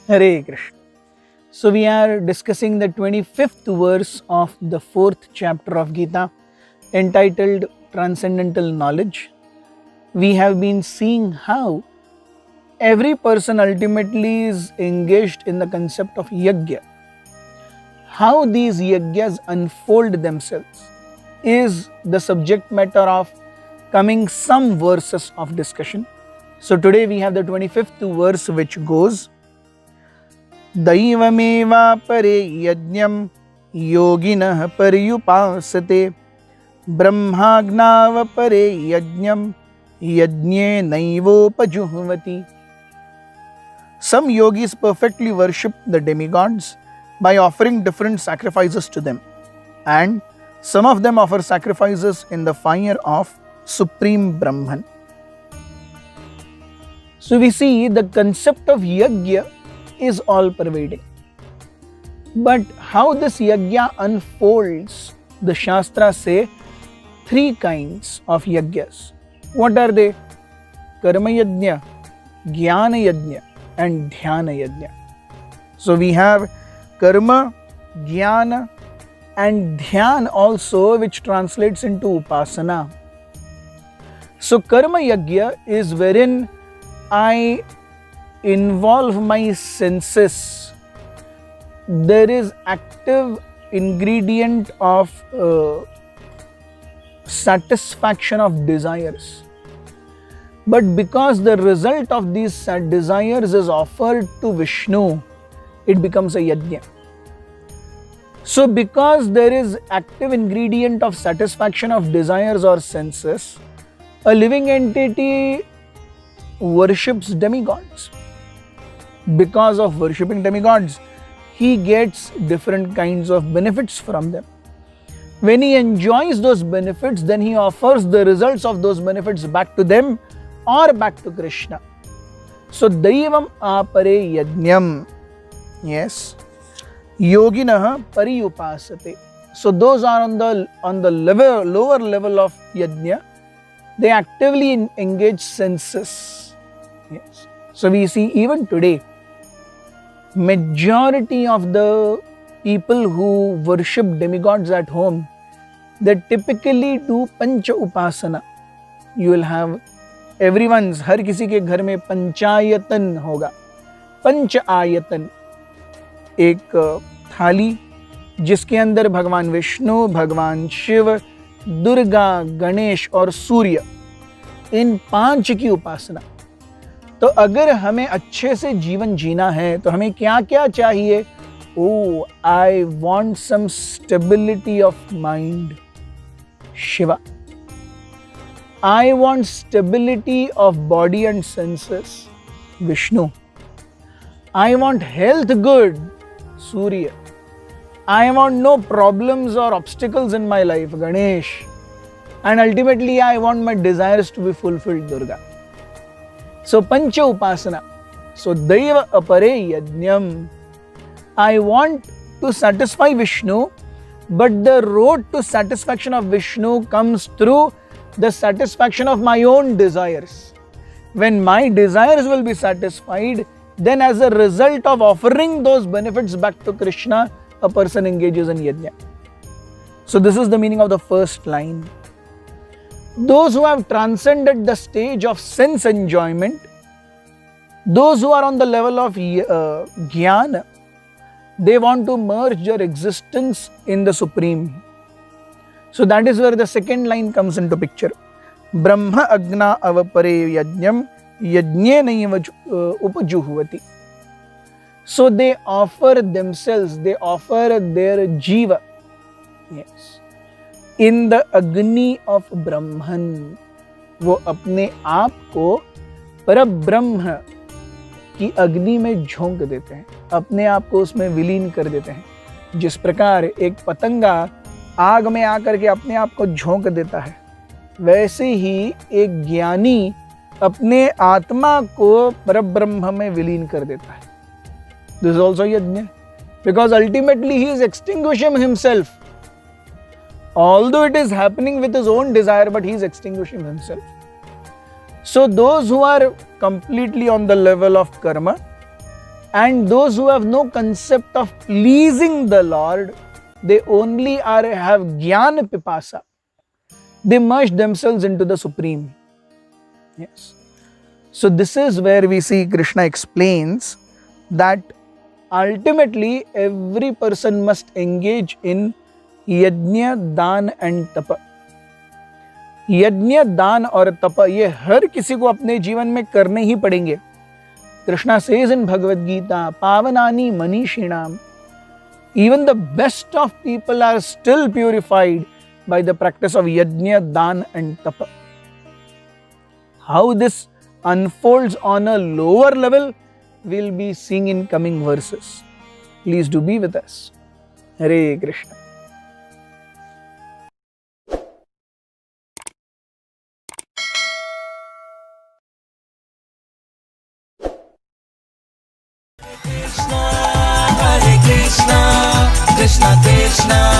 Hare Krishna. So, we are discussing the 25th verse of the 4th chapter of Gita entitled Transcendental Knowledge. We have been seeing how every person ultimately is engaged in the concept of yajna. How these yajnas unfold themselves is the subject matter of coming some verses of discussion. So, today we have the 25th verse which goes दैवमेवापरे यज्ञं योगिनः पर्युपासते ब्रह्माज्ञावपरे यज्ञं यज्ञेनैवोपजुह्वति. Some yogis perfectly worship the demigods by offering different sacrifices to them, and some of them offer sacrifices in the fire of Supreme Brahman. So we see the concept of yajna is all pervading. But how this yajna unfolds, the Shastras say three kinds of yajnas. What are they? Karma yajna, jnana yajna, and dhyana yajna. So we have karma, jnana, and dhyan also, which translates into upasana. So karma yajna is wherein I involve my senses. There is active ingredient of satisfaction of desires. But because the result of these desires is offered to Vishnu, it becomes a yajna. So because there is active ingredient of satisfaction of desires or senses, a living entity worships demigods. Because of worshipping demigods, he gets different kinds of benefits from them. When he enjoys those benefits, then he offers the results of those benefits back to them or back to Krishna. So, Daivam apare yajnam. Yes. Yoginah pariyupasate. So, those are on the lower level of yajna. They actively engage senses. Yes. So, we see even today, majority of the people who worship demigods at home, they typically do pancha upasana. You will have everyone's, हर किसी के घर में पंचायतन होगा. पंच आयतन, एक थाली जिसके अंदर भगवान विष्णु, भगवान शिव, दुर्गा, गणेश और सूर्य, इन पांच की उपासना. तो अगर हमें अच्छे से जीवन जीना है तो हमें क्या क्या चाहिए? Oh, I want some stability of mind, Shiva. I want stability of body and senses, Vishnu. I want health good, Surya. I want no problems और obstacles in my life, Ganesh. And ultimately I want my desires to be fulfilled, Durga. So Pancha Upasana. So Daiva Apare Yajnam. I want to satisfy Vishnu, but the road to satisfaction of Vishnu comes through the satisfaction of my own desires. When my desires will be satisfied, then as a result of offering those benefits back to Krishna, a person engages in yajna. So this is the meaning of the first line. Those who have transcended the stage of sense enjoyment, those who are on the level of jnana, they want to merge their existence in the Supreme. So that is where the second line comes into picture. Brahma agna avapare yajnam yajnenaiva upajuhvati. So they offer themselves, they offer their jiva. Yes. In the Agni of Brahman, वो अपने आप को परब्रह्म की अग्नि में झोंक देते हैं, अपने आप को उसमें विलीन कर देते हैं. जिस प्रकार एक पतंगा आग में आकर के अपने आप को झोंक देता है, वैसे ही एक ज्ञानी अपने आत्मा को परब्रह्म में विलीन कर देता है. दिस इज ऑल्सो यज्ञ, because ultimately he is extinguishing himself. Although it is happening with his own desire, but he is extinguishing himself. So those who are completely on the level of karma, And those who have no concept of pleasing the Lord, they only have Jnana Pipasa. They merge themselves into the Supreme. Yes. So this is where we see Krishna explains that ultimately every person must engage in यज्ञ, दान and तप. यज्ञ, दान और तप ये हर किसी को अपने जीवन में करने ही पड़ेंगे. Krishna says in Bhagavad Gita, Pavanani Manishinam, even the best of people are still purified by the practice of yajna, dan and tapa. How this unfolds on a lower level, we'll be seeing in coming verses. Please do be with us. Hare Krishna. Krishna Krishna